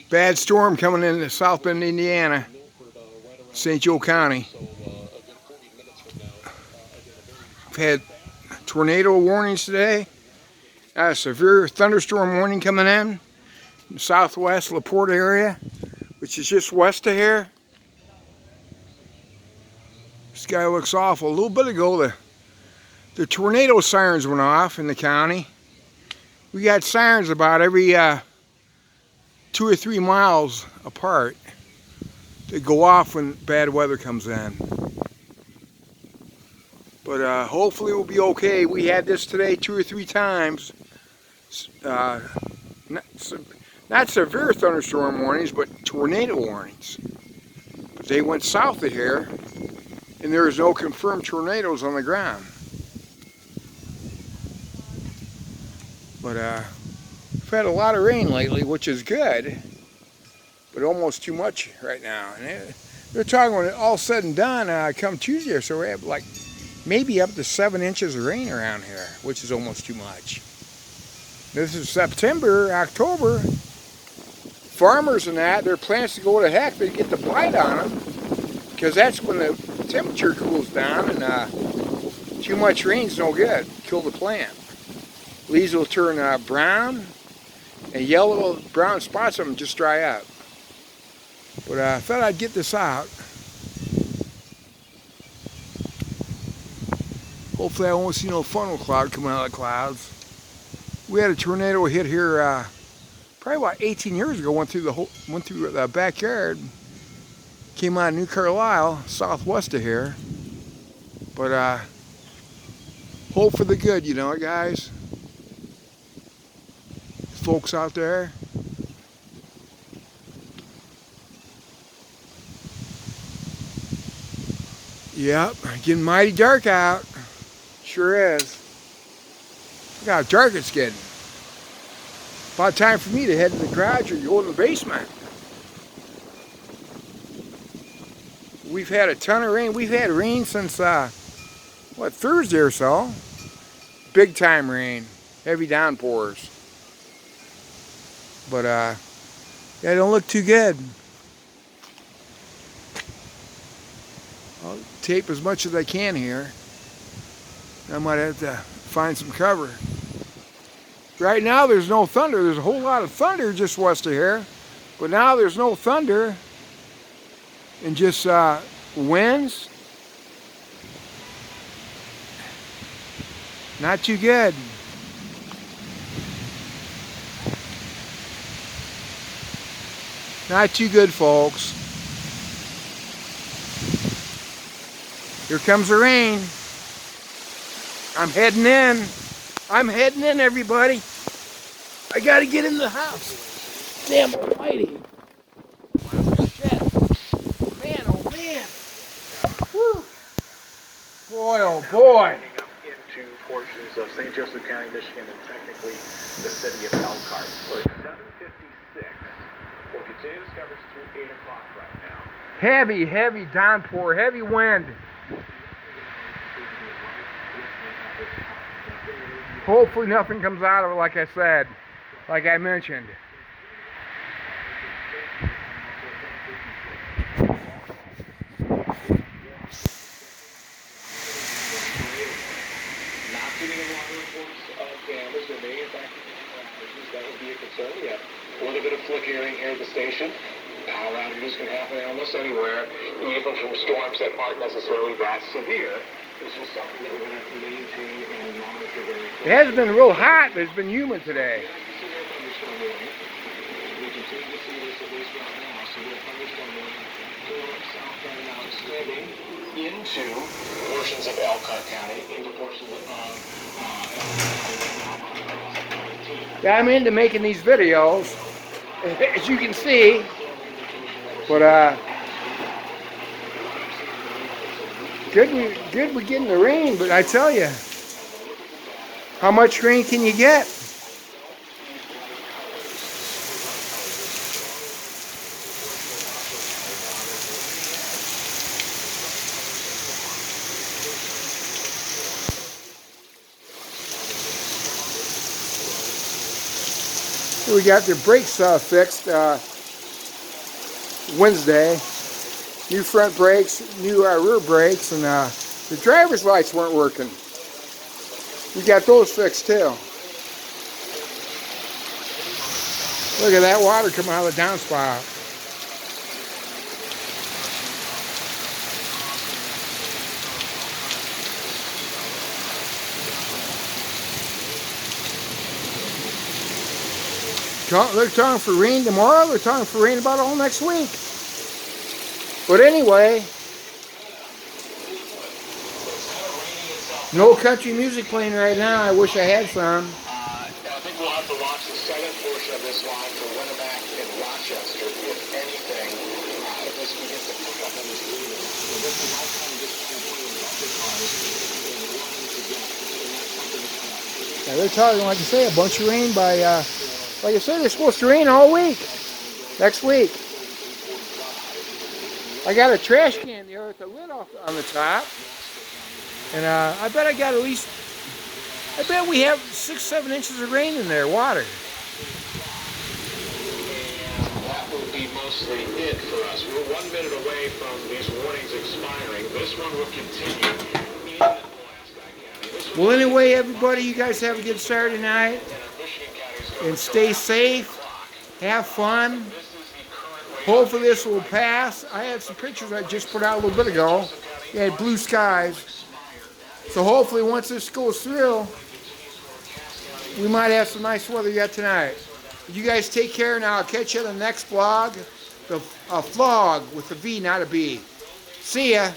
Bad storm coming into South Bend, Indiana, St. Joe County. We've had tornado warnings today. A severe thunderstorm warning coming in the southwest LaPorte area, which is just west of here. This guy looks awful. A little bit ago, the tornado sirens went off in the county. We got sirens about every 2 or 3 miles apart that go off when bad weather comes in. But hopefully we'll be okay. We had this today 2 or 3 times. Not severe thunderstorm warnings, but tornado warnings. But they went south of here, and there is no confirmed tornadoes on the ground. But we've had a lot of rain lately, which is good, but almost too much right now. And they're talking when it all said and done, come Tuesday or so, we have like maybe up to 7 inches of rain around here, which is almost too much. This is September, October. Farmers and that, their plants to go to heck, they get the blight on them, because that's when the temperature cools down, and too much rain's no good. Kill the plant. Leaves will turn brown, and yellow brown spots on them just dry up. But I thought I'd get this out. Hopefully I won't see no funnel cloud coming out of the clouds. We had a tornado hit here probably about 18 years ago. Went through the backyard. Came out of New Carlisle, southwest of here. But hope for the good, you know, guys. Folks out there. Yep, getting mighty dark out. Sure is. Look how dark it's getting. About time for me to head to the garage or go in the basement. We've had a ton of rain. We've had rain since, Thursday or so. Big time rain. Heavy downpours. But, yeah, it don't look too good. I'll tape as much as I can here. I might have to find some cover. Right now there's no thunder. There's a whole lot of thunder just west of here. But now there's no thunder. And just winds. Not too good. Not too good, folks. Here comes the rain. I'm heading in. I'm heading in, everybody. I gotta get in the house. Damn almighty. Shit. Man, oh man. Woo. Boy, oh boy. Into portions of St. Joseph County, Michigan, and technically the city of Elkhart. So it's 7:56. We'll continue this coverage through 8 o'clock right now. Heavy, heavy downpour, heavy wind. Hopefully nothing comes out of it, like I said, like I mentioned. Not getting a lot of reports of damage. There may in fact be that would be a concern. We have a little bit of flickering here at the station. Power outages can happen almost anywhere, even from storms that aren't necessarily that severe. This is something that we're going to have to maintain and monitor very closely. It hasn't been real hot, but it's been humid today. We continue to see this at least right now. So we're thunderstorm warning south and now extending into portions of Elkhart County, into portions of Yeah, I'm into making these videos, as you can see. But good we're getting the rain, but I tell you, how much rain can you get? We got the brakes fixed Wednesday. New front brakes, new rear brakes, and the driver's lights weren't working. We got those fixed too. Look at that water coming out of the downspout. They're talking for rain tomorrow. They're talking for rain about all next week. But anyway, no country music playing right now. I wish I had some. I think we'll have to watch the southern portion of this line for Winnemac and Rochester, if anything, if this begins to pick up on this lead. This is all kind of Yeah, they're talking, like I say, a bunch of rain by, like I said, it's supposed to rain all week. Next week. I got a trash can there with the lid off on the top. And I bet I got at least, I bet we have 6-7 inches of rain in there, water. And that will be mostly it for us. We're 1 minute away from these warnings expiring. This one will continue in Alaska County. Well, anyway, everybody, you guys have a good Saturday night. And stay safe. Have fun. Hopefully this will pass. I had some pictures I just put out a little bit ago. You had blue skies. So hopefully once this goes through, we might have some nice weather yet tonight. You guys take care, and I'll catch you on the next vlog. The vlog with a V, not a B. See ya.